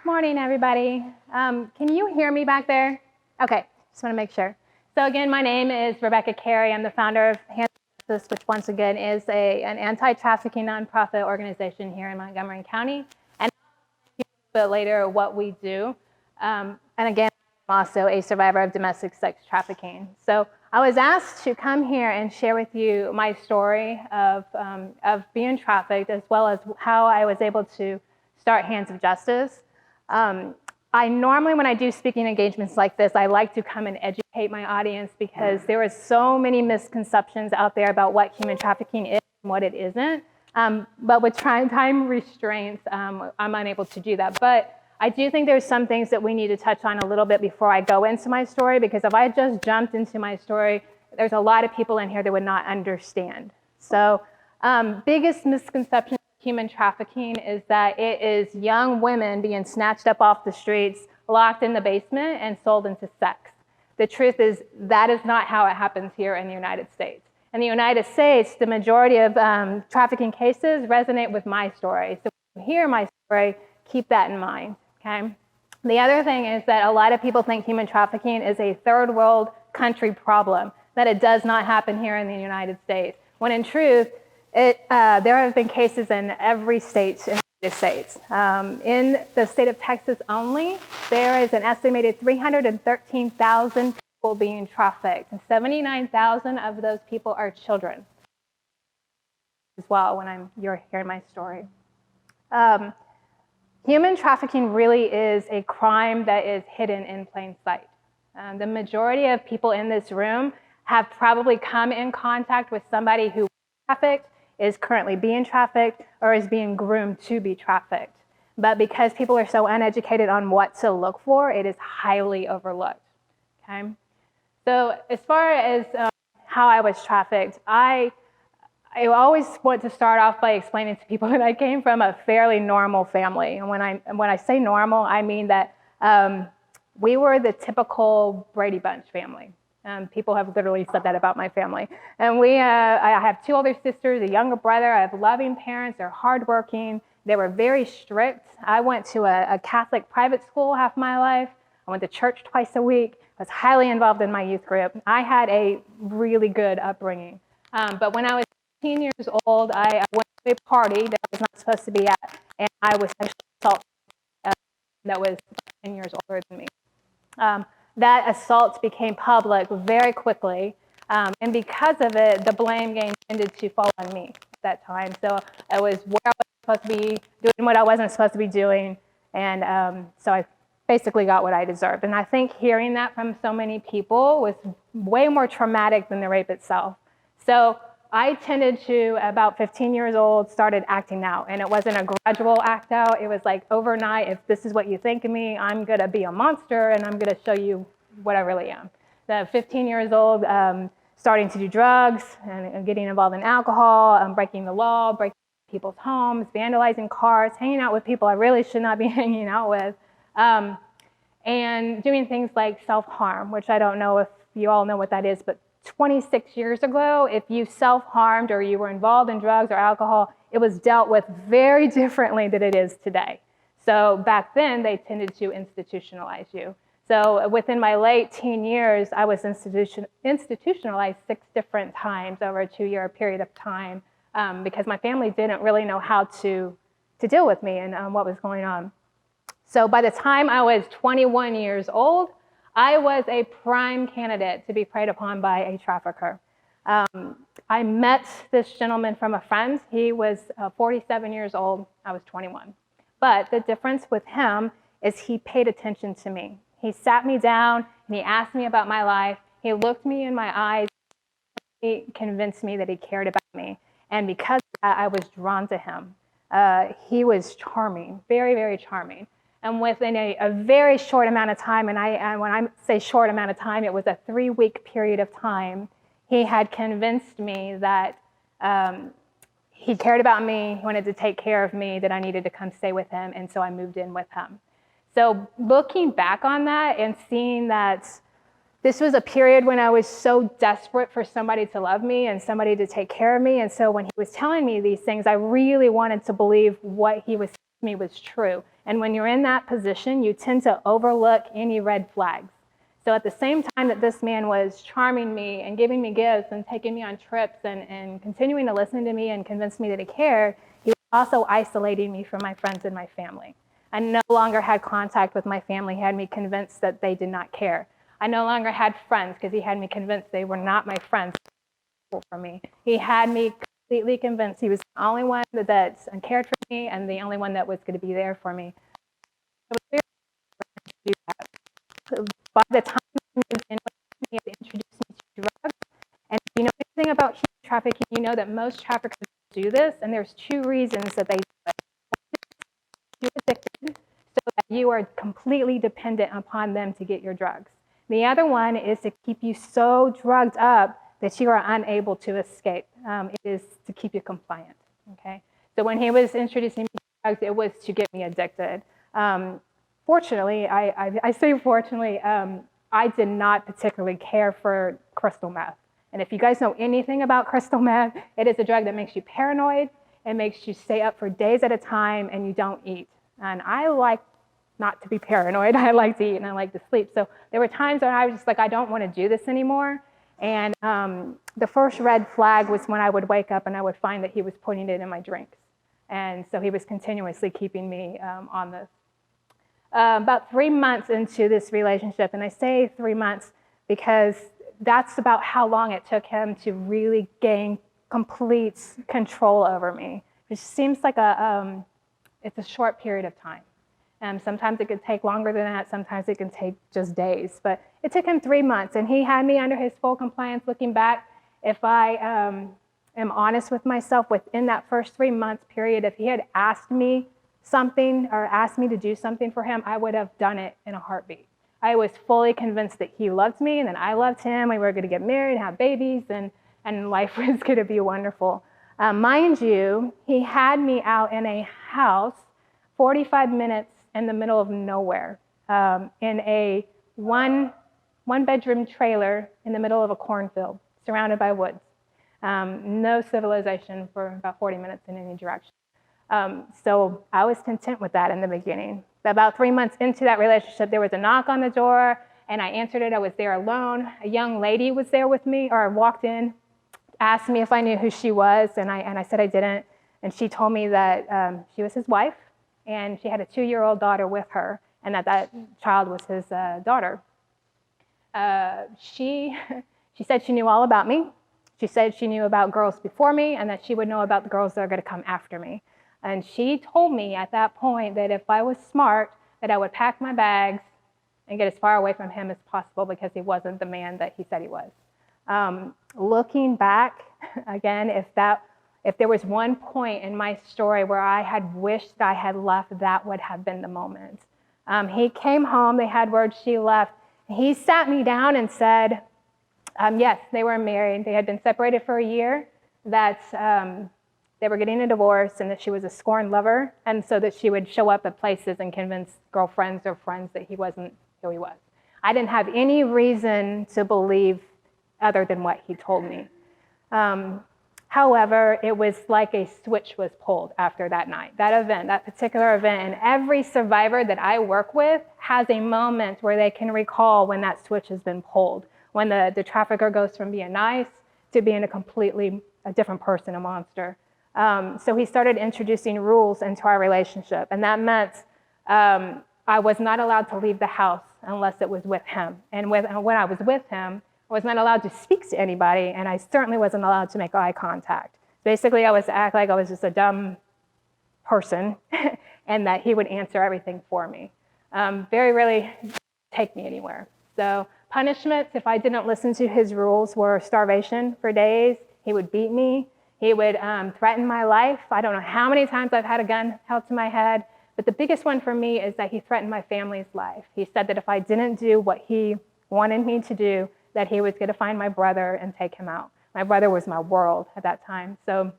Morning, everybody. Can you hear me back there? Okay, just want to make sure. So again, my name is Becca, Cary. I'm the founder of Hands Up Justice, which once again is an anti-trafficking nonprofit organization here in Montgomery County. And a little bit later what we do. And again, I'm also a survivor of domestic sex trafficking. So I was asked to come here and share with you my story of being trafficked, as well as how I was able to start Hands of Justice. I normally, when I do speaking engagements like this, I like to come and educate my audience because there are so many misconceptions out there about what human trafficking is and what it isn't. But with time restraints, I'm unable to do that. But I do think there's some things that we need to touch on a little bit before I go into my story, because if I just jumped into my story, there's a lot of people in here that would not understand. So biggest misconception human trafficking is that it is young women being snatched up off the streets, locked in the basement, and sold into sex. The truth is that is not how it happens here in the United States. In the United States, the majority of trafficking cases resonate with my story. So when you hear my story, keep that in mind, okay? The other thing is that a lot of people think human trafficking is a third world country problem, that it does not happen here in the United States, when in truth, there have been cases in every state in the United States. In the state of Texas only, there is an estimated 313,000 people being trafficked, and 79,000 of those people are children as well when you're hearing my story. Human trafficking really is a crime that is hidden in plain sight. The majority of people in this room have probably come in contact with somebody who was trafficked, is currently being trafficked, or is being groomed to be trafficked. But because people are so uneducated on what to look for, it is highly overlooked, okay? So as far as how I was trafficked, I always want to start off by explaining to people that I came from a fairly normal family. And when I say normal, I mean that we were the typical Brady Bunch family. People have literally said that about my family. And I have two older sisters, a younger brother. I have loving parents. They're hardworking. They were very strict. I went to a Catholic private school half my life. I went to church twice a week. I was highly involved in my youth group. I had a really good upbringing. But when I was 15 years old, I went to a party that I was not supposed to be at, and I was sexually assaulted that was 10 years older than me. That assault became public very quickly, and because of it, the blame game tended to fall on me at that time. So it was where I was supposed to be doing what I wasn't supposed to be doing, and so I basically got what I deserved. And I think hearing that from so many people was way more traumatic than the rape itself. So I tended to, about 15 years old, started acting out. And it wasn't a gradual act out. It was like overnight, if this is what you think of me, I'm going to be a monster and I'm going to show you what I really am. At 15 years old, starting to do drugs and getting involved in alcohol, breaking the law, breaking people's homes, vandalizing cars, hanging out with people I really should not be hanging out with, and doing things like self-harm, which I don't know if you all know what that is, but 26 years ago, if you self-harmed or you were involved in drugs or alcohol, it was dealt with very differently than it is today. So back then, they tended to institutionalize you. So within my late teen years, I was institutionalized 6 different times over a 2-year period of time because my family didn't really know how to deal with me and what was going on. So by the time I was 21 years old, I was a prime candidate to be preyed upon by a trafficker. I met this gentleman from a friend. He was 47 years old. I was 21. But the difference with him is he paid attention to me. He sat me down and he asked me about my life. He looked me in my eyes. He convinced me that he cared about me. And because of that, I was drawn to him. He was charming, very, very charming. And within a very short amount of time, and when I say short amount of time, it was a 3-week period of time, he had convinced me that he cared about me, he wanted to take care of me, that I needed to come stay with him, and so I moved in with him. So looking back on that and seeing that this was a period when I was so desperate for somebody to love me and somebody to take care of me, and so when he was telling me these things, I really wanted to believe what he was me was true. And when you're in that position, you tend to overlook any red flags. So at the same time that this man was charming me and giving me gifts and taking me on trips and continuing to listen to me and convince me that he cared, he was also isolating me from my friends and my family. I no longer had contact with my family. He had me convinced that they did not care. I no longer had friends because he had me convinced they were not my friends for me. He had me completely convinced he was the only one that cared for me and the only one that was going to be there for me. It was very hard to do that. By the time he moved in with me, he had introduced me to drugs. And if you know anything about human trafficking, you know that most traffickers do this, and there's two reasons that they do it. You're addicted, so that you are completely dependent upon them to get your drugs. The other one is to keep you so drugged up that you are unable to escape. It is to keep you compliant, okay? So when he was introducing me to drugs, it was to get me addicted. Fortunately, I say fortunately, I did not particularly care for crystal meth. And if you guys know anything about crystal meth, it is a drug that makes you paranoid. It makes you stay up for days at a time and you don't eat. And I like not to be paranoid. I like to eat and I like to sleep. So there were times when I was just like, I don't want to do this anymore. And the first red flag was when I would wake up and I would find that he was putting it in my drinks. And so he was continuously keeping me on this. About 3 months into this relationship, and I say 3 months because that's about how long it took him to really gain complete control over me, which seems like it's a short period of time. Sometimes it could take longer than that. Sometimes it can take just days. But it took him 3 months, and he had me under his full compliance. Looking back, if I am honest with myself, within that first 3 months period, if he had asked me something or asked me to do something for him, I would have done it in a heartbeat. I was fully convinced that he loved me and that I loved him. We were going to get married, have babies, and life was going to be wonderful. Mind you, he had me out in a house 45 minutes in the middle of nowhere, in a one-bedroom trailer in the middle of a cornfield, surrounded by woods. No civilization for about 40 minutes in any direction. So I was content with that in the beginning. About 3 months into that relationship, there was a knock on the door, and I answered it. I was there alone. A young lady was there with me, or walked in, asked me if I knew who she was, and I said I didn't. And she told me that she was his wife, and she had a 2-year-old daughter with her, and that child was his daughter. She said she knew all about me. She said she knew about girls before me, and that she would know about the girls that are going to come after me. And she told me at that point that if I was smart, that I would pack my bags and get as far away from him as possible because he wasn't the man that he said he was. Looking back, again, if there was one point in my story where I had wished I had left, that would have been the moment. He came home, they had word she left. He sat me down and said, yes, they were married. They had been separated for a year, that they were getting a divorce, and that she was a scorned lover, and so that she would show up at places and convince girlfriends or friends that he wasn't who he was. I didn't have any reason to believe other than what he told me. However, it was like a switch was pulled after that night, that event, that particular event. And every survivor that I work with has a moment where they can recall when that switch has been pulled, when the trafficker goes from being nice to being a different person, a monster. So he started introducing rules into our relationship, and that meant I was not allowed to leave the house unless it was with him. And when I was with him, I was not allowed to speak to anybody, and I certainly wasn't allowed to make eye contact. Basically, I was to act like I was just a dumb person, and that he would answer everything for me. Very rarely take me anywhere. So punishments, if I didn't listen to his rules, were starvation for days. He would beat me. He would threaten my life. I don't know how many times I've had a gun held to my head, but the biggest one for me is that he threatened my family's life. He said that if I didn't do what he wanted me to do, that he was going to find my brother and take him out. My brother was my world at that time. So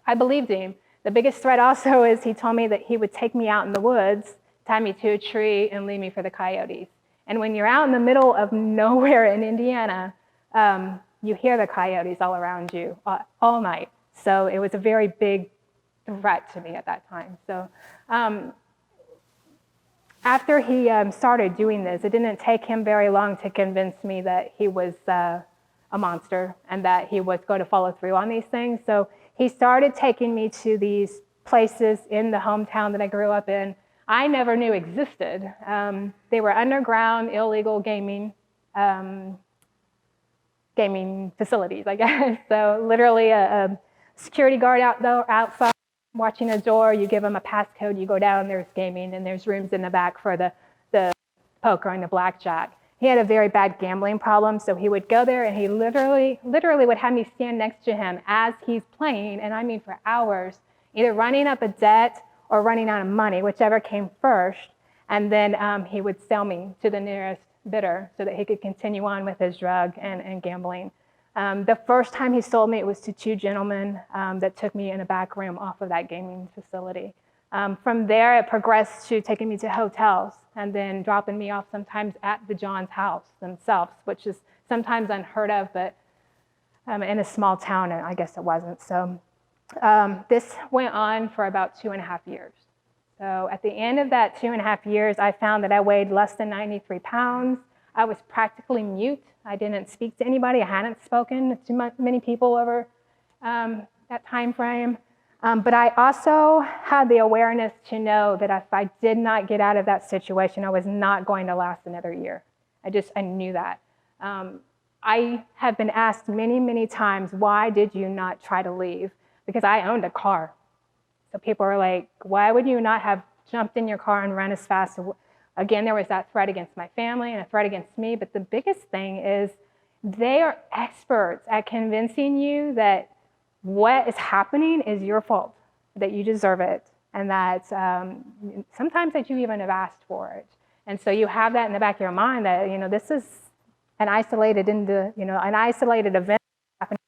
I believed him. The biggest threat also is he told me that he would take me out in the woods, tie me to a tree, and leave me for the coyotes. And when you're out in the middle of nowhere in Indiana, you hear the coyotes all around you all night. So it was a very big threat to me at that time. So after he started doing this, it didn't take him very long to convince me that he was a monster and that he was going to follow through on these things. So he started taking me to these places in the hometown that I grew up in I never knew existed. They were underground, illegal gaming facilities, I guess. So literally a security guard outside watching a door, you give them a passcode, you go down, there's gaming, and there's rooms in the back for the poker and the blackjack. He had a very bad gambling problem, so he would go there and he literally would have me stand next to him as he's playing, and I mean for hours, either running up a debt or running out of money, whichever came first, and then he would sell me to the nearest bidder so that he could continue on with his drug and gambling. The first time he sold me, it was to two gentlemen that took me in a back room off of that gaming facility. From there, it progressed to taking me to hotels and then dropping me off sometimes at the John's house themselves, which is sometimes unheard of, but in a small town, I guess it wasn't. So this went on for about 2.5 years. So at the end of that 2.5 years, I found that I weighed less than 93 pounds. I was practically mute. I didn't speak to anybody. I hadn't spoken to many people over that time frame. But I also had the awareness to know that if I did not get out of that situation, I was not going to last another year. I knew that. I have been asked many, many times, why did you not try to leave? Because I owned a car. So people are like, why would you not have jumped in your car and run as fast? Again, there was that threat against my family and a threat against me. But the biggest thing is they are experts at convincing you that what is happening is your fault, that you deserve it, and that sometimes that you even have asked for it. And so you have that in the back of your mind that, this is an isolated event happening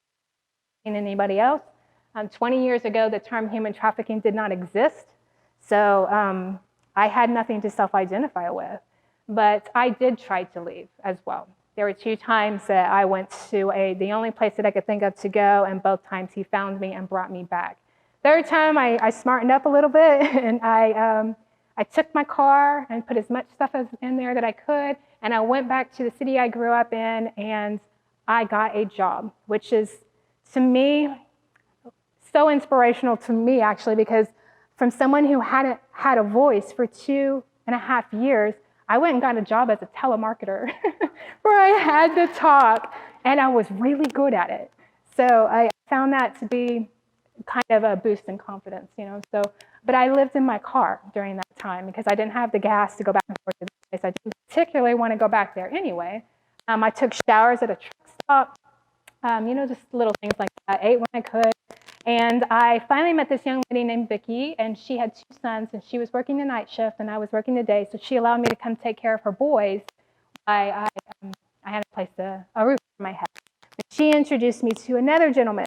to anybody else. 20 years ago, the term human trafficking did not exist. So I had nothing to self-identify with. But I did try to leave as well. There were 2 times that I went to the only place that I could think of to go, and both times he found me and brought me back. Third time, I smartened up a little bit, and I took my car and put as much stuff in there that I could, and I went back to the city I grew up in, and I got a job, which is, to me, so inspirational to me, actually, because from someone who hadn't had a voice for 2.5 years, I went and got a job as a telemarketer where I had to talk, and I was really good at it. So I found that to be kind of a boost in confidence, but I lived in my car during that time because I didn't have the gas to go back and forth to the place. I didn't particularly want to go back there anyway. I took showers at a truck stop, just little things like that, ate when I could. And I finally met this young lady named Becca, and she had 2 sons, and she was working the night shift, and I was working the day, so she allowed me to come take care of her boys. I had a roof over my head. But she introduced me to another gentleman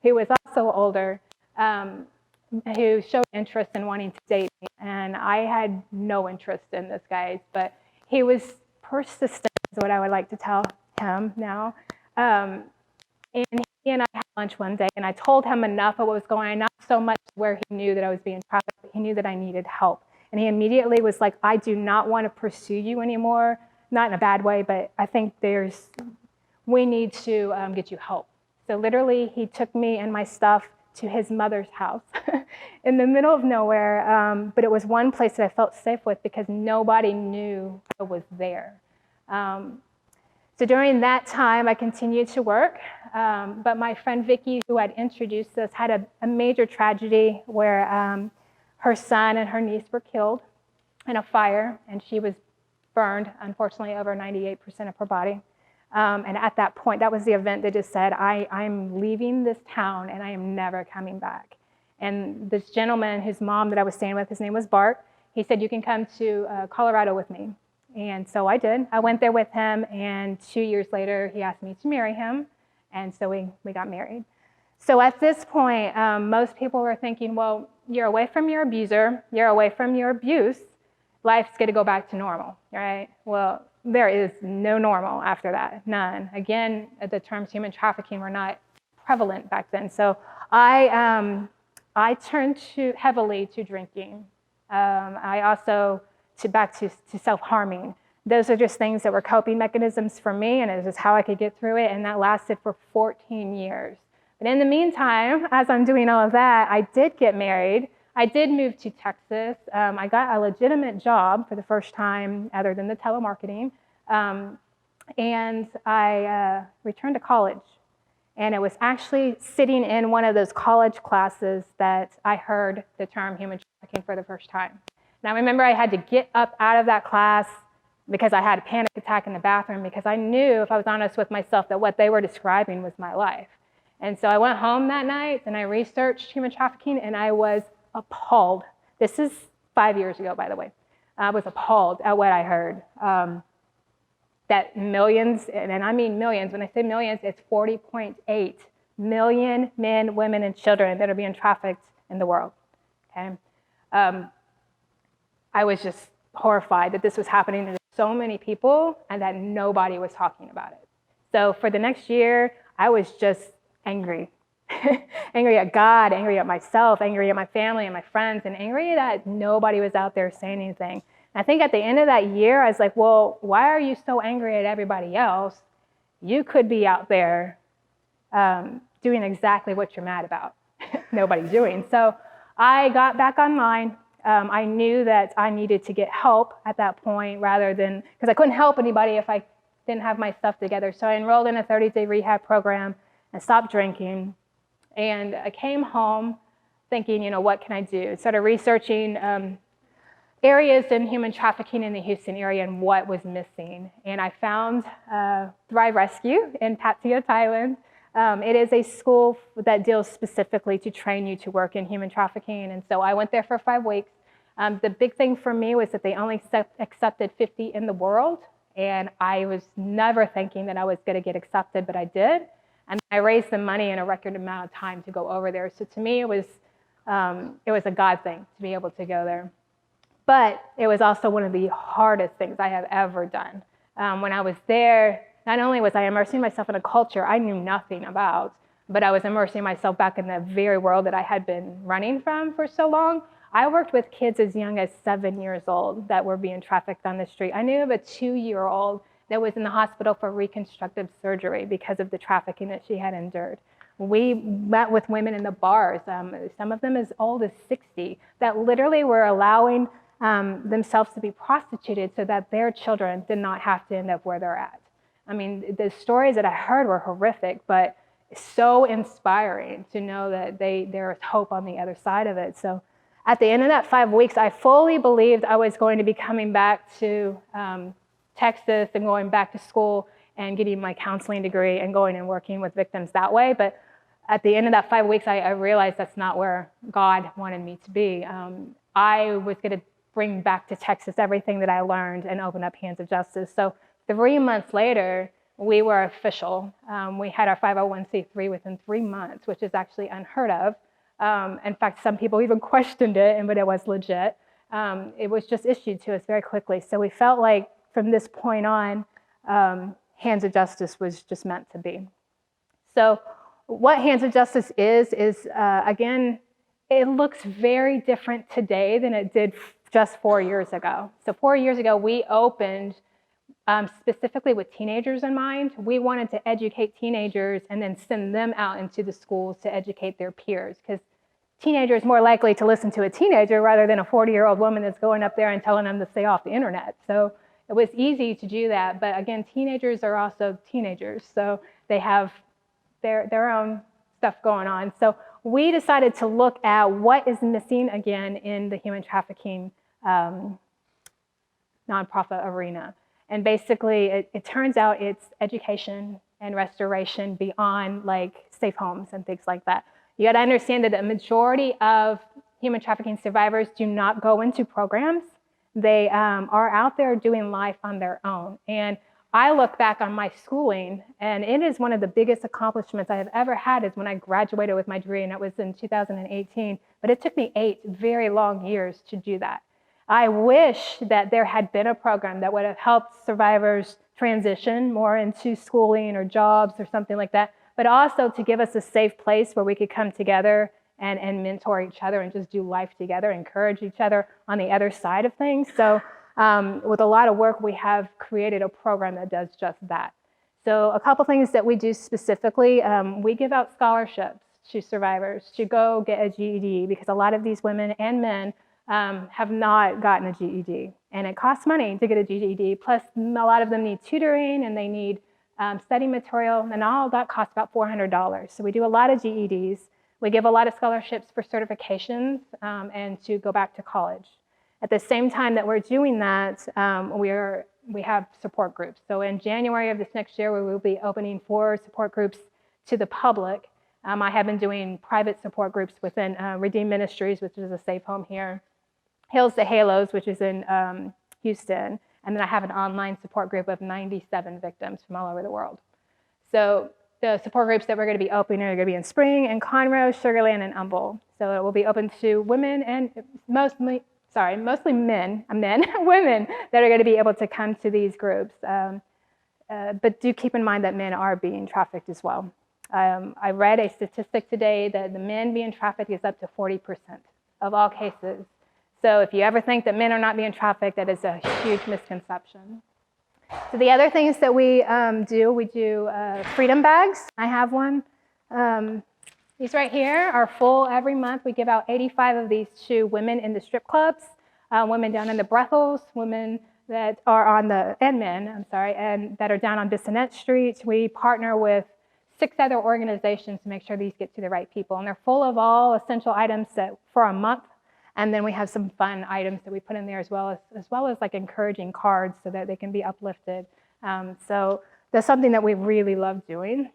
who was also older, who showed interest in wanting to date me, and I had no interest in this guy, but he was persistent, is what I would like to tell him now. And he and I had lunch one day, and I told him enough of what was going on, not so much where he knew that I was being trafficked, but he knew that I needed help. And he immediately was like, I do not want to pursue you anymore, not in a bad way, but I think we need to get you help. So literally, he took me and my stuff to his mother's house in the middle of nowhere, but it was one place that I felt safe with because nobody knew I was there. So during that time, I continued to work, but my friend Vicky, who had introduced us, had a major tragedy where her son and her niece were killed in a fire, and she was burned, unfortunately, over 98% of her body. And at that point, that was the event that just said, I'm leaving this town, and I am never coming back. And this gentleman, whose mom that I was staying with, his name was Bart, he said, you can come to Colorado with me. And so I did. I went there with him, and 2 years later, he asked me to marry him, and so we got married. So at this point, most people were thinking, well, you're away from your abuser, you're away from your abuse, life's going to go back to normal, right? Well, there is no normal after that, none. Again, the terms human trafficking were not prevalent back then. So I I turned heavily to drinking. I also back to self-harming. Those are just things that were coping mechanisms for me, and it was just how I could get through it, and that lasted for 14 years. But in the meantime, as I'm doing all of that, I did get married. I did move to Texas. I got a legitimate job for the first time other than the telemarketing, and I returned to college. And it was actually sitting in one of those college classes that I heard the term human trafficking for the first time. Now, remember, I had to get up out of that class because I had a panic attack in the bathroom, because I knew, if I was honest with myself, that what they were describing was my life. And so I went home that night and I researched human trafficking, and I was appalled. This is 5 years ago, by the way. I was appalled at what I heard. That millions, and I mean millions, when I say millions, it's 40.8 million men, women, and children that are being trafficked in the world, okay? I was just horrified that this was happening to so many people and that nobody was talking about it. So for the next year, I was just angry. Angry at God, angry at myself, angry at my family and my friends, and angry that nobody was out there saying anything. And I think at the end of that year, I was like, well, why are you so angry at everybody else? You could be out there doing exactly what you're mad about. Nobody's doing. So I got back online. I knew that I needed to get help at that point, rather than, because I couldn't help anybody if I didn't have my stuff together. So I enrolled in a 30-day rehab program and stopped drinking. And I came home thinking, what can I do? Started researching areas in human trafficking in the Houston area and what was missing. And I found Thrive Rescue in Pattaya, Thailand. It is a school that deals specifically to train you to work in human trafficking. And so I went there for 5 weeks. The big thing for me was that they only accepted 50 in the world. And I was never thinking that I was going to get accepted, but I did. And I raised the money in a record amount of time to go over there. So to me, it was a God thing to be able to go there. But it was also one of the hardest things I have ever done. When I was there, not only was I immersing myself in a culture I knew nothing about, but I was immersing myself back in the very world that I had been running from for so long. I worked with kids as young as 7 years old that were being trafficked on the street. I knew of a 2-year-old that was in the hospital for reconstructive surgery because of the trafficking that she had endured. We met with women in the bars, some of them as old as 60, that literally were allowing themselves to be prostituted so that their children did not have to end up where they're at. I mean, the stories that I heard were horrific, but so inspiring to know that there is hope on the other side of it. So at the end of that 5 weeks, I fully believed I was going to be coming back to Texas and going back to school and getting my counseling degree and going and working with victims that way. But at the end of that 5 weeks, I realized that's not where God wanted me to be. I was going to bring back to Texas everything that I learned and open up Hands of Justice. So 3 months later, we were official. We had our 501c3 within 3 months, which is actually unheard of. In fact, some people even questioned it, but it was legit. It was just issued to us very quickly. So we felt like from this point on, Hands of Justice was just meant to be. So what Hands of Justice is again, it looks very different today than it did just 4 years ago. So 4 years ago, we opened specifically with teenagers in mind. We wanted to educate teenagers and then send them out into the schools to educate their peers, because teenagers are more likely to listen to a teenager rather than a 40-year-old woman that's going up there and telling them to stay off the internet. So it was easy to do that. But again, teenagers are also teenagers, so they have their own stuff going on. So we decided to look at what is missing again in the human trafficking nonprofit arena. And basically, it turns out it's education and restoration beyond like safe homes and things like that. You got to understand that the majority of human trafficking survivors do not go into programs. They are out there doing life on their own. And I look back on my schooling, and it is one of the biggest accomplishments I have ever had is when I graduated with my degree, and that was in 2018. But it took me 8 very long years to do that. I wish that there had been a program that would have helped survivors transition more into schooling or jobs or something like that, but also to give us a safe place where we could come together and mentor each other and just do life together, encourage each other on the other side of things. So with a lot of work, we have created a program that does just that. So a couple things that we do specifically, we give out scholarships to survivors to go get a GED, because a lot of these women and men have not gotten a GED. And it costs money to get a GED, plus a lot of them need tutoring and they need study material, and all that costs about $400. So we do a lot of GEDs. We give a lot of scholarships for certifications and to go back to college. At the same time that we're doing that, we have support groups. So in January of this next year, we will be opening 4 support groups to the public. I have been doing private support groups within Redeem Ministries, which is a safe home here, Hills to Halos, which is in Houston, and then I have an online support group of 97 victims from all over the world. So the support groups that we're going to be opening are going to be in Spring and Conroe, Sugar Land, and Humble. So it will be open to women and mostly men, women that are going to be able to come to these groups. But do keep in mind that men are being trafficked as well. I read a statistic today that the men being trafficked is up to 40% of all cases. So if you ever think that men are not being trafficked, that is a huge misconception. So the other things that we do freedom bags. I have one. These right here are full every month. We give out 85 of these to women in the strip clubs, women down in the brothels, women that are and that are down on Bissonnette Street. We partner with 6 other organizations to make sure these get to the right people. And they're full of all essential items for a month. And then we have some fun items that we put in there as well as like encouraging cards so that they can be uplifted. So that's something that we really love doing.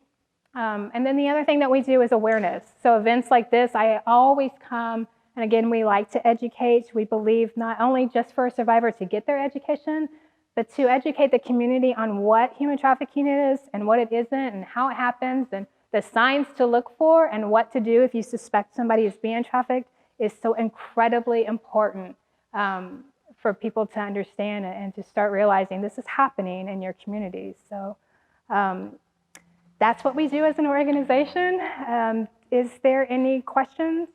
And then the other thing that we do is awareness. So events like this, I always come, and again, we like to educate. We believe not only just for a survivor to get their education, but to educate the community on what human trafficking is and what it isn't and how it happens and the signs to look for and what to do if you suspect somebody is being trafficked is so incredibly important for people to understand and to start realizing this is happening in your communities. So that's what we do as an organization. Is there any questions?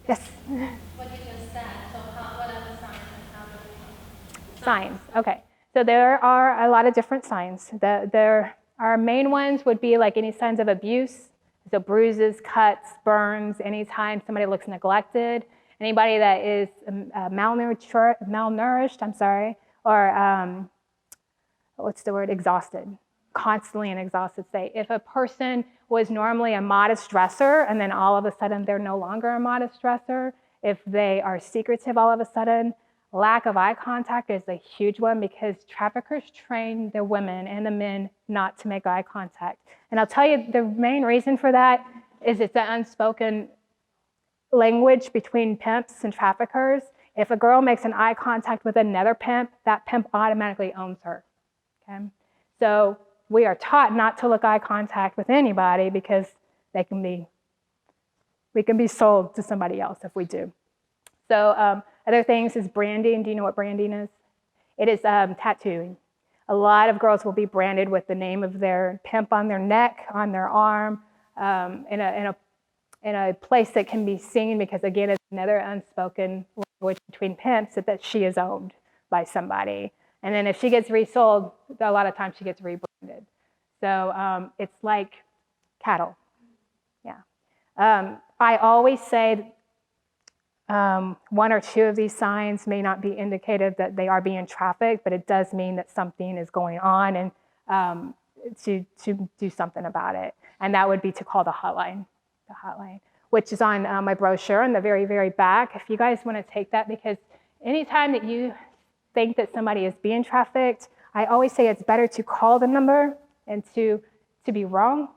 Yes? What you just said, so what are the signs and how do we know? Signs, okay. So there are a lot of different signs. Our main ones would be like any signs of abuse, so bruises, cuts, burns, anytime somebody looks neglected, anybody that is malnourished, or exhausted, constantly in exhausted state. If a person was normally a modest dresser and then all of a sudden they're no longer a modest dresser, if they are secretive all of a sudden, lack of eye contact is a huge one because traffickers train the women and the men not to make eye contact. And I'll tell you, the main reason for that is it's an unspoken language between pimps and traffickers. If a girl makes an eye contact with another pimp, that pimp automatically owns her. Okay? So we are taught not to look eye contact with anybody because we can be sold to somebody else if we do. So other things is branding. Do you know what branding is? It is tattooing. A lot of girls will be branded with the name of their pimp on their neck, on their arm, in a place that can be seen because, again, it's another unspoken language between pimps that she is owned by somebody. And then if she gets resold, a lot of times she gets rebranded. So it's like cattle. Yeah. I always say 1 or 2 of these signs may not be indicative that they are being trafficked, but it does mean that something is going on and to do something about it. And that would be to call the hotline, which is on my brochure on the very, very back. If you guys want to take that, because anytime that you think that somebody is being trafficked, I always say it's better to call the number and to be wrong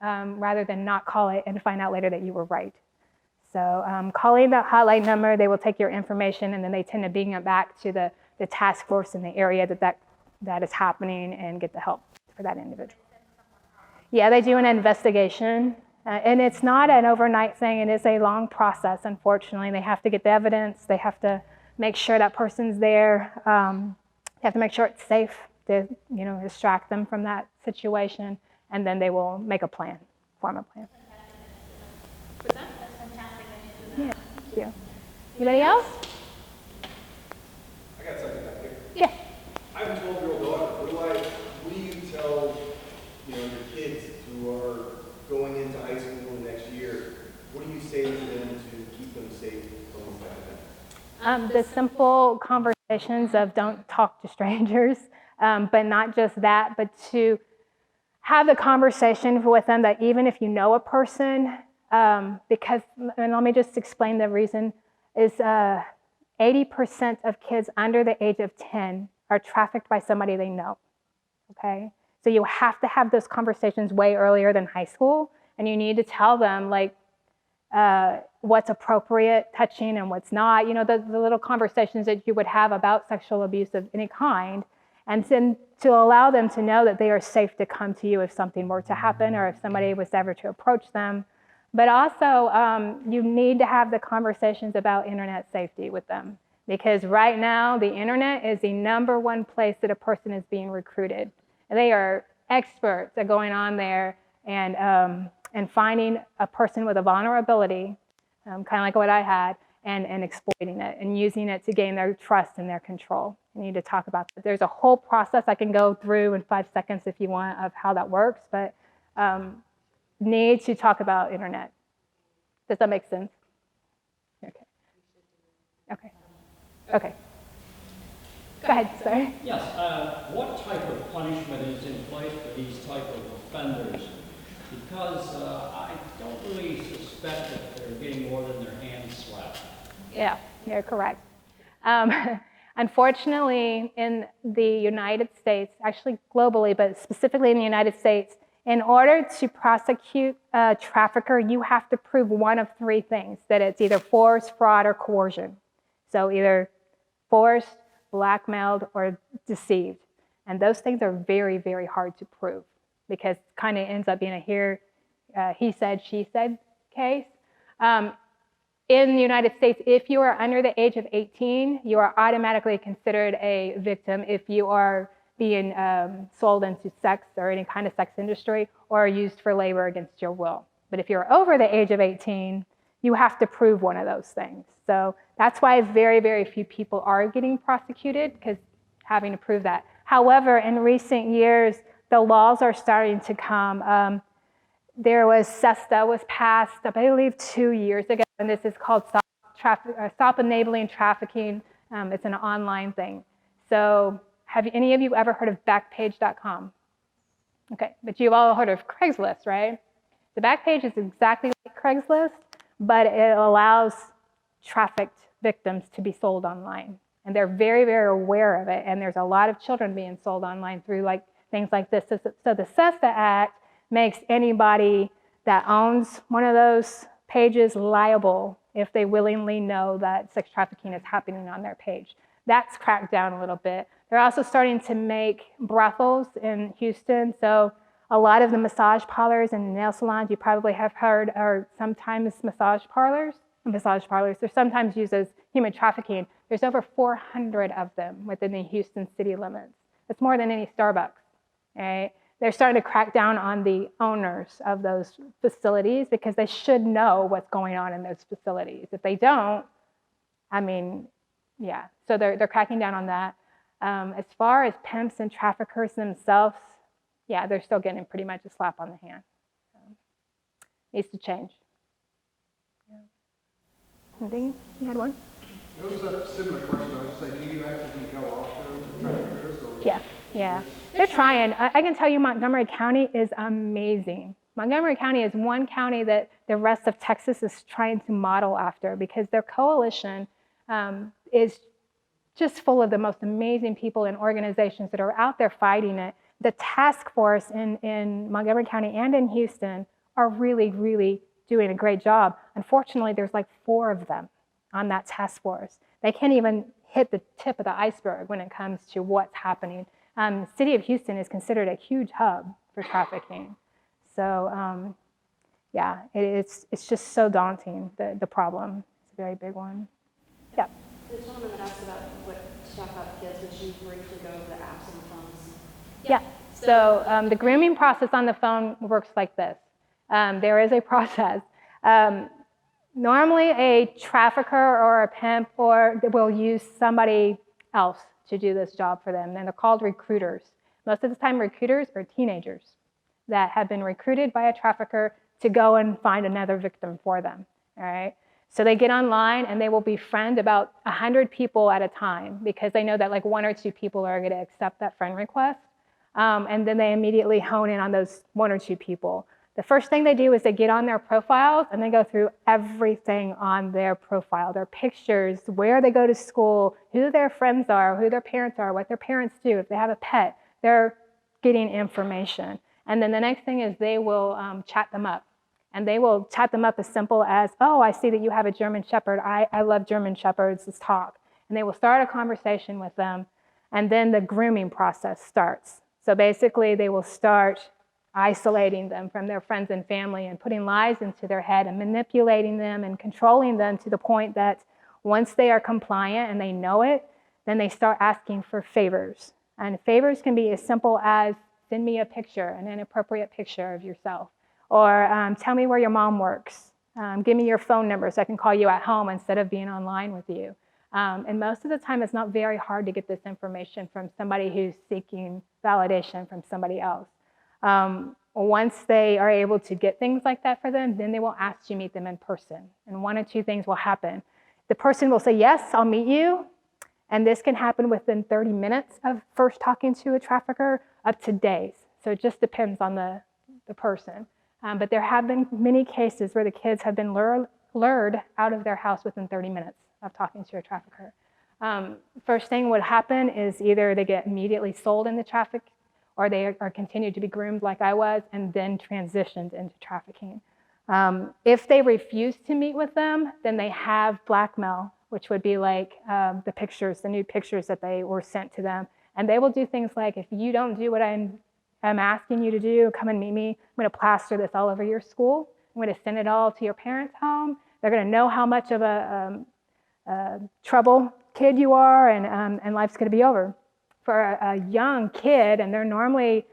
rather than not call it and find out later that you were right. So calling that hotline number, they will take your information and then they tend to bring it back to the task force in the area that is happening and get the help for that individual. Yeah, they do an investigation. And it's not an overnight thing. It is a long process, unfortunately. They have to get the evidence. They have to make sure that person's there. They have to make sure it's safe to, distract them from that situation. And then they will make a plan, form a plan. That's fantastic. you. Anybody else? I got something back here. Yeah. I have a 12-year-old daughter. What do you tell, your kids who are going into high school next year? What do you say to them to keep them safe from this type of thing? The simple conversations of don't talk to strangers, but not just that, but to have the conversation with them that even if you know a person, because, and let me just explain the reason, is 80% of kids under the age of 10 are trafficked by somebody they know, okay? So you have to have those conversations way earlier than high school, and you need to tell them, like, what's appropriate touching and what's not, the little conversations that you would have about sexual abuse of any kind, and then to allow them to know that they are safe to come to you if something were to happen or if somebody was ever to approach them. But also, you need to have the conversations about internet safety with them, because right now the internet is the #1 place that a person is being recruited. And they are experts at going on there and finding a person with a vulnerability, kind of like what I had, and exploiting it and using it to gain their trust and their control. You need to talk about that. There's a whole process I can go through in 5 seconds if you want of how that works, but need to talk about internet. Does that make sense? Okay. Go ahead, sorry. Yes, what type of punishment is in place for these type of offenders? Because I don't really suspect that they're getting more than their hands slapped. Yeah, you're correct. Unfortunately, in the United States, actually globally, but specifically in the United States, in order to prosecute a trafficker, you have to prove one of 3 things, that it's either force, fraud, or coercion. So either forced, blackmailed, or deceived. And those things are very, very hard to prove, because it kind of ends up being a he said, she said case. In the United States, if you are under the age of 18, you are automatically considered a victim if you are being sold into sex or any kind of sex industry or used for labor against your will. But if you're over the age of 18, you have to prove one of those things. So that's why very, very few people are getting prosecuted, because having to prove that. However, in recent years, the laws are starting to come. There was SESTA was passed, I believe, 2 years ago, and this is called Stop Enabling Trafficking. It's an online thing. So have any of you ever heard of Backpage.com? Okay, but you've all heard of Craigslist, right? The Backpage is exactly like Craigslist, but it allows trafficked victims to be sold online. And they're very, very aware of it, and there's a lot of children being sold online through things like this. So the SESTA Act makes anybody that owns one of those pages liable if they willingly know that sex trafficking is happening on their page. That's cracked down a little bit. They're also starting to make brothels in Houston. So a lot of the massage parlors and nail salons you probably have heard are sometimes massage parlors. They're sometimes used as human trafficking. There's over 400 of them within the Houston city limits. That's more than any Starbucks, right? They're starting to crack down on the owners of those facilities, because they should know what's going on in those facilities. If they don't, so they're cracking down on that. As far as pimps and traffickers themselves, they're still getting pretty much a slap on the hand. Needs to change. Anything? You had one? It was a similar question. I was just saying, do you actually go after traffickers? Yeah. They're trying. I can tell you Montgomery County is amazing. Montgomery County is one county that the rest of Texas is trying to model after, because their coalition is just full of the most amazing people and organizations that are out there fighting it. The task force in Montgomery County and in Houston are really, really doing a great job. Unfortunately, there's like 4 of them on that task force. They can't even hit the tip of the iceberg when it comes to what's happening. The city of Houston is considered a huge hub for trafficking. So it's just so daunting, the problem. It's a very big one. Yeah. The gentleman that asked about what to talk about kids, would you briefly go over the apps and the phones? Yeah. So the grooming process on the phone works like this. There is a process. Normally a trafficker or a pimp will use somebody else to do this job for them, and they're called recruiters. Most of the time recruiters are teenagers that have been recruited by a trafficker to go and find another victim for them, all right? So they get online and they will befriend about 100 people at a time because they know that like 1 or 2 people are going to accept that friend request. And then they immediately hone in on those 1 or 2 people. The first thing they do is they get on their profiles and they go through everything on their profile, their pictures, where they go to school, who their friends are, who their parents are, what their parents do. If they have a pet, they're getting information. And then the next thing is they will chat them up. And they will chat them up as simple as, oh, I see that you have a German Shepherd. I love German Shepherds. Let's talk. And they will start a conversation with them. And then the grooming process starts. So basically, they will start isolating them from their friends and family and putting lies into their head and manipulating them and controlling them to the point that once they are compliant and they know it, then they start asking for favors. And favors can be as simple as send me a picture, an inappropriate picture of yourself, or tell me where your mom works. Give me your phone number so I can call you at home instead of being online with you. And most of the time, it's not very hard to get this information from somebody who's seeking validation from somebody else. Once they are able to get things like that for them, then they will ask you to meet them in person. And 1 or 2 things will happen. The person will say, yes, I'll meet you. And this can happen within 30 minutes of first talking to a trafficker up to days. So it just depends on the person. But there have been many cases where the kids have been lured out of their house within 30 minutes of talking to a trafficker. First thing would happen is either they get immediately sold into traffic, or they are continued to be groomed like I was, and then transitioned into trafficking. If they refuse to meet with them, then they have blackmail, which would be like the pictures, the nude pictures that they were sent to them. And they will do things like, if you don't do what I'm asking you to do, come and meet me. I'm going to plaster this all over your school. I'm going to send it all to your parents' home. They're going to know how much of a trouble kid you are, and life's going to be over. For a young kid, and they're normally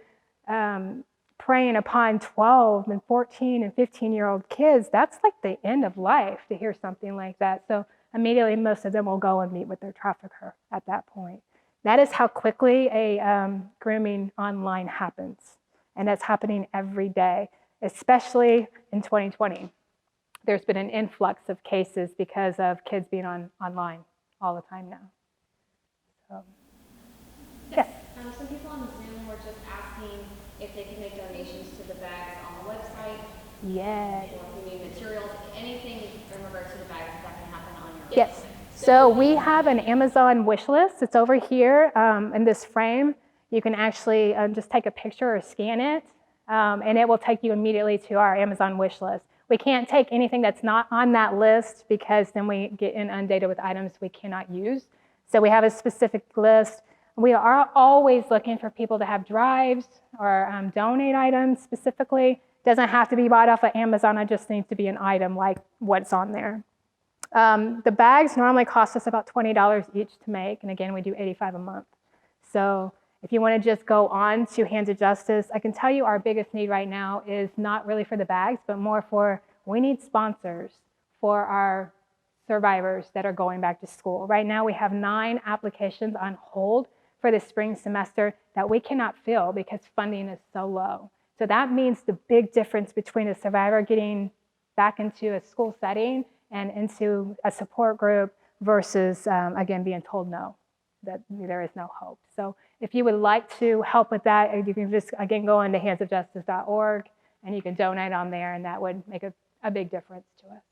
preying upon 12 and 14 and 15-year-old kids, that's like the end of life to hear something like that. So immediately, most of them will go and meet with their trafficker at that point. That is how quickly a grooming online happens. And that's happening every day, especially in 2020. There's been an influx of cases because of kids being online all the time now. So, yes? Some people on Zoom were just asking if they can make donations to the bags on the website. Yes. Or if you need materials, anything in regards to the bags that can happen on your Yes. website. So we have an Amazon wish list. It's over here in this frame. You can actually just take a picture or scan it, and it will take you immediately to our Amazon wish list. We can't take anything that's not on that list because then we get inundated with items we cannot use. So we have a specific list. We are always looking for people to have drives or donate items specifically. It doesn't have to be bought off of Amazon. It just needs to be an item like what's on there. The bags normally cost us about $20 each to make, and again, we do $85 a month. So if you want to just go on to Hands of Justice, I can tell you our biggest need right now is not really for the bags, but more for we need sponsors for our survivors that are going back to school. Right now, we have 9 applications on hold for the spring semester that we cannot fill because funding is so low. So that means the big difference between a survivor getting back into a school setting and into a support group versus, again, being told no, that there is no hope. So if you would like to help with that, you can just, again, go on to handsofjustice.org, and you can donate on there, and that would make a big difference to us.